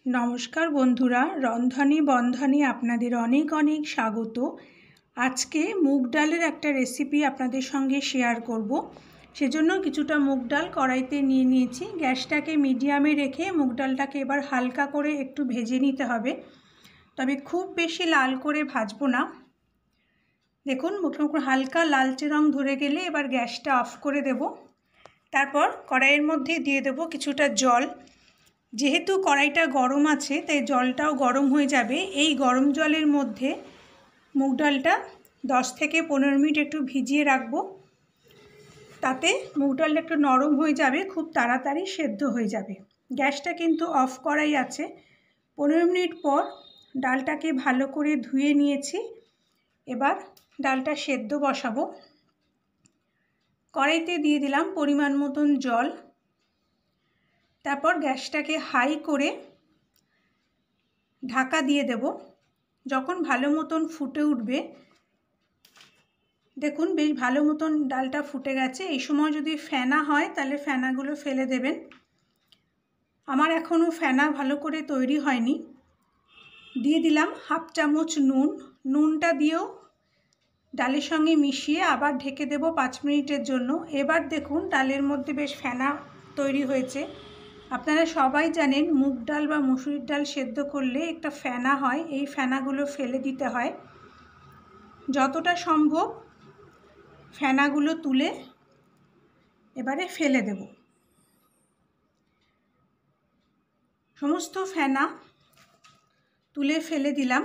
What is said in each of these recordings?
নমস্কার বন্ধুরা, রন্ধনে বন্ধনে আপনাদের অনেক অনেক স্বাগত। আজকে মুগ ডালের একটা রেসিপি আপনাদের সঙ্গে শেয়ার করব। সেজন্য কিছুটা মুগ ডাল কড়াইতে নিয়ে নিয়েছি। গ্যাসটাকে মিডিয়ামে রেখে মুগ ডালটাকে এবার হালকা করে একটু ভেজে নিতে হবে, তবে খুব বেশি লাল করে ভাজবো না। দেখুন মুখে হালকা লালচে রং ধরে গেলে এবার গ্যাসটা অফ করে দেব। তারপর কড়াইয়ের মধ্যে দিয়ে দেব কিছুটা জল। যেহেতু কড়াইটা গরম আছে তাই জলটাও গরম হয়ে যাবে। এই গরম জলের মধ্যে মুগ ডালটা 10 থেকে 15 মিনিট একটু ভিজিয়ে রাখবো। তাতে মুগ ডালটা একটু নরম হয়ে যাবে, খুব তাড়াতাড়ি সেদ্ধ হয়ে যাবে। গ্যাসটা কিন্তু অফ করাই আছে। 15 মিনিট পর ডালটাকে ভালো করে ধুয়ে নিয়েছি। এবার ডালটা সেদ্ধ বসাবো। কড়াইতে দিয়ে দিলাম পরিমাণ মতন জল। তারপর গ্যাসটাকে হাই করে ঢাকা দিয়ে দেব। যখন ভালো মতন ফুটে উঠবে, দেখুন বেশ ভালো মতন ডালটা ফুটে গেছে। এই সময় যদি ফেনা হয় তাহলে ফেনাগুলো ফেলে দেবেন। আমার এখনও ফেনা ভালো করে তৈরি হয়নি। দিয়ে দিলাম হাফ চামচ নুন। নুনটা দিয়েও ডালের সঙ্গে মিশিয়ে আবার ঢেকে দেব 5 মিনিটের জন্য। এবার দেখুন ডালের মধ্যে বেশ ফেনা তৈরি হয়েছে। আপনারা সবাই জানেন মুগ ডাল বা মসুরির ডাল সেদ্ধ করলে একটা ফেনা হয়, এই ফেনাগুলো ফেলে দিতে হয়। যতটা সম্ভব ফেনাগুলো তুলে এবারে ফেলে দেব। সমস্ত ফেনা তুলে ফেলে দিলাম।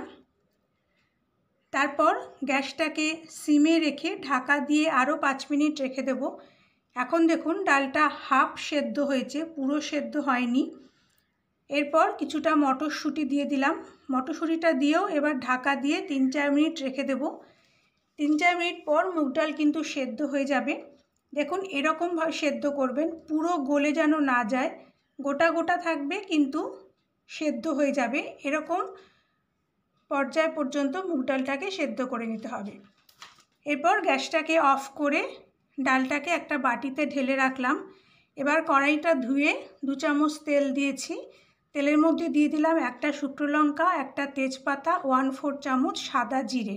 তারপর গ্যাসটাকে সিমে রেখে ঢাকা দিয়ে আরও 5 মিনিট রেখে দেব। এখন দেখুন ডালটা হাফ সেদ্ধ হয়েছে, পুরো সেদ্ধ হয়নি। এরপর কিছুটা মটরশুঁটি দিয়ে দিলাম। মটরশুঁটিটা দিয়েও এবার ঢাকা দিয়ে 3-4 মিনিট রেখে দেব। 3-4 মিনিট পর মুগ ডাল কিন্তু সেদ্ধ হয়ে যাবে। দেখুন এরকমভাবে সেদ্ধ করবেন, পুরো গলে যেন না যায়, গোটা গোটা থাকবে কিন্তু সেদ্ধ হয়ে যাবে। এরকম পর্যায় পর্যন্ত মুগ ডালটাকে সেদ্ধ করে নিতে হবে। এরপর গ্যাসটাকে অফ করে ডালটাকে একটা বাটিতে ঢেলে রাখলাম। এবার কড়াইটা ধুয়ে 2 চামচ তেল দিয়েছি। তেলের মধ্যে দিয়ে দিলাম একটা শুকনো লঙ্কা, একটা তেজপাতা, 1/4 চামচ সাদা জিরে।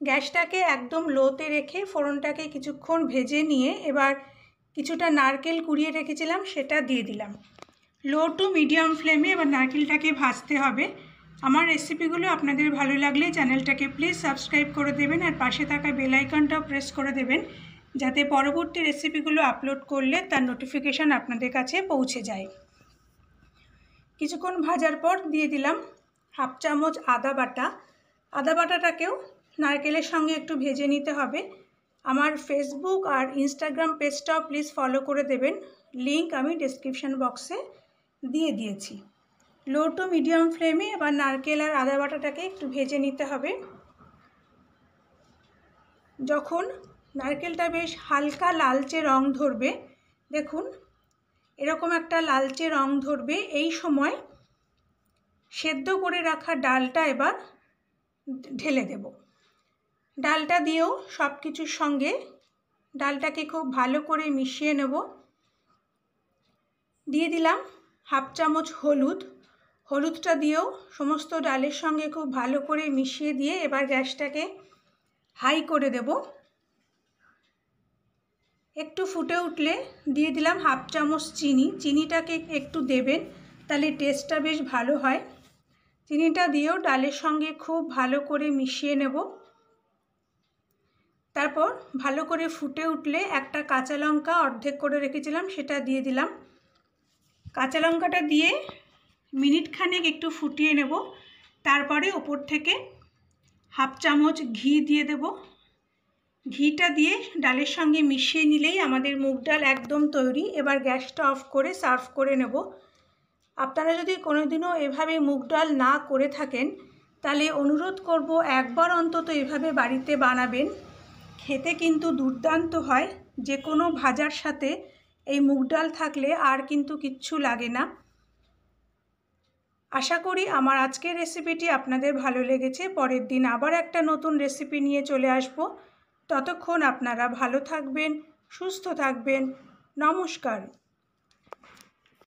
গ্যাসটাকে একদম লোতে রেখে ফোড়নটাকে কিছুক্ষণ ভেজে নিয়ে এবার কিছুটা নারকেল কুড়িয়ে রেখেছিলাম সেটা দিয়ে দিলাম। লো টু মিডিয়াম ফ্লেমে এবার নারকেলটাকে ভাজতে হবে। আমার রেসিপিগুলো আপনাদের ভালো লাগলে চ্যানেলটাকে প্লিজ সাবস্ক্রাইব করে দেবেন আর পাশে থাকা বেল আইকনটাও প্রেস করে দেবেন, যাতে পরবর্তী রেসিপিগুলো আপলোড করলে তার নোটিফিকেশান আপনাদের কাছে পৌঁছে যায়। কিছুক্ষণ ভাজার পর দিয়ে দিলাম হাফ চামচ আদা বাটা। আদা বাটাটাকেও নারকেলের সঙ্গে একটু ভেজে নিতে হবে। আমার ফেসবুক আর ইনস্টাগ্রাম পেজটাও প্লিজ ফলো করে দেবেন, লিংক আমি ডেসক্রিপশান বক্সে দিয়ে দিয়েছি। লো টু মিডিয়াম ফ্লেমে এবার নারকেল আর আদা বাটাটাকে একটু ভেজে নিতে হবে। যখন নারকেলটা বেশ হালকা লালচে রং ধরবে, দেখুন এরকম একটা লালচে রং ধরবে, এই সময় সেদ্ধ করে রাখা ডালটা এবার ঢেলে দেব। ডালটা দিয়েও সব কিছুর সঙ্গে ডালটাকে খুব ভালো করে মিশিয়ে নেব। দিয়ে দিলাম হাফ চামচ হলুদ। হলুদটা দিয়েও সমস্ত ডালের সঙ্গে খুব ভালো করে মিশিয়ে দিয়ে এবার গ্যাসটাকে হাই করে দেব। একটু ফুটে উঠলে দিয়ে দিলাম হাফ চামচ চিনি। চিনিটাকে একটু দেবেন, তাহলে টেস্টটা বেশ ভালো হয়। চিনিটা দিয়েও ডালের সঙ্গে খুব ভালো করে মিশিয়ে নেব। তারপর ভালো করে ফুটে উঠলে একটা কাঁচা লঙ্কা অর্ধেক করে রেখেছিলাম সেটা দিয়ে দিলাম। কাঁচা লঙ্কাটা দিয়ে মিনিট খানেক একটু ফুটিয়ে নেব। তারপরে ওপর থেকে হাফ চামচ ঘি দিয়ে দেব। ঘিটা দিয়ে ডালের সঙ্গে মিশিয়ে নিলেই আমাদের মুগ ডাল একদম তৈরি। এবার গ্যাসটা অফ করে সার্ভ করে নেব। আপনারা যদি কোনোদিনও এভাবে মুগ ডাল না করে থাকেন তাহলে অনুরোধ করব একবার অন্তত এভাবে বাড়িতে বানাবেন। খেতে কিন্তু দুর্দান্ত হয়। যে কোনো ভাজার সাথে এই মুগ ডাল থাকলে আর কিন্তু কিচ্ছু লাগে না। আশা করি আমার আজকের রেসিপিটি আপনাদের ভালো লেগেছে। পরের দিন আবার একটা নতুন রেসিপি নিয়ে চলে আসব। ততক্ষণ আপনারা ভালো থাকবেন, সুস্থ থাকবেন। নমস্কার।